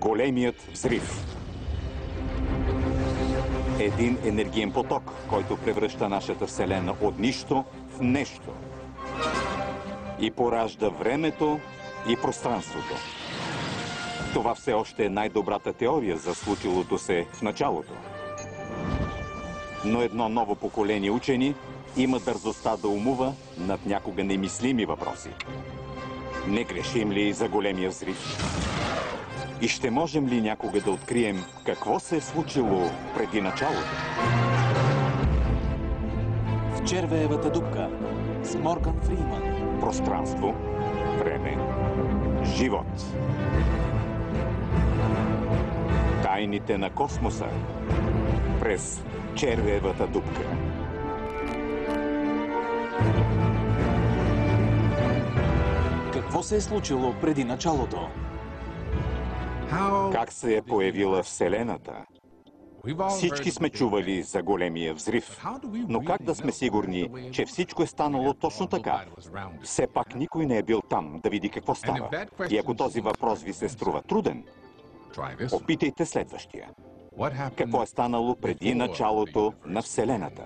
Големият взрив. Един енергиен поток, който превръща нашата Вселена от нищо в нещо. И поражда времето и пространството. Това все още е най-добрата теория за случилото се в началото. Но едно ново поколение учени има дързостта да умува над някога немислими въпроси. Не грешим ли за големия взрив? И ще можем ли някога да открием какво се е случило преди началото? В червеевата дупка с Морган Фриман. Пространство, време, живот. Тайните на космоса през червеевата дупка. Какво се е случило преди началото? Как се е появила Вселената? Всички сме чували за големия взрив, но как да сме сигурни, че всичко е станало точно така? Все пак никой не е бил там да види какво става. И ако този въпрос ви се струва труден, опитайте следващия. Какво е станало преди началото на Вселената?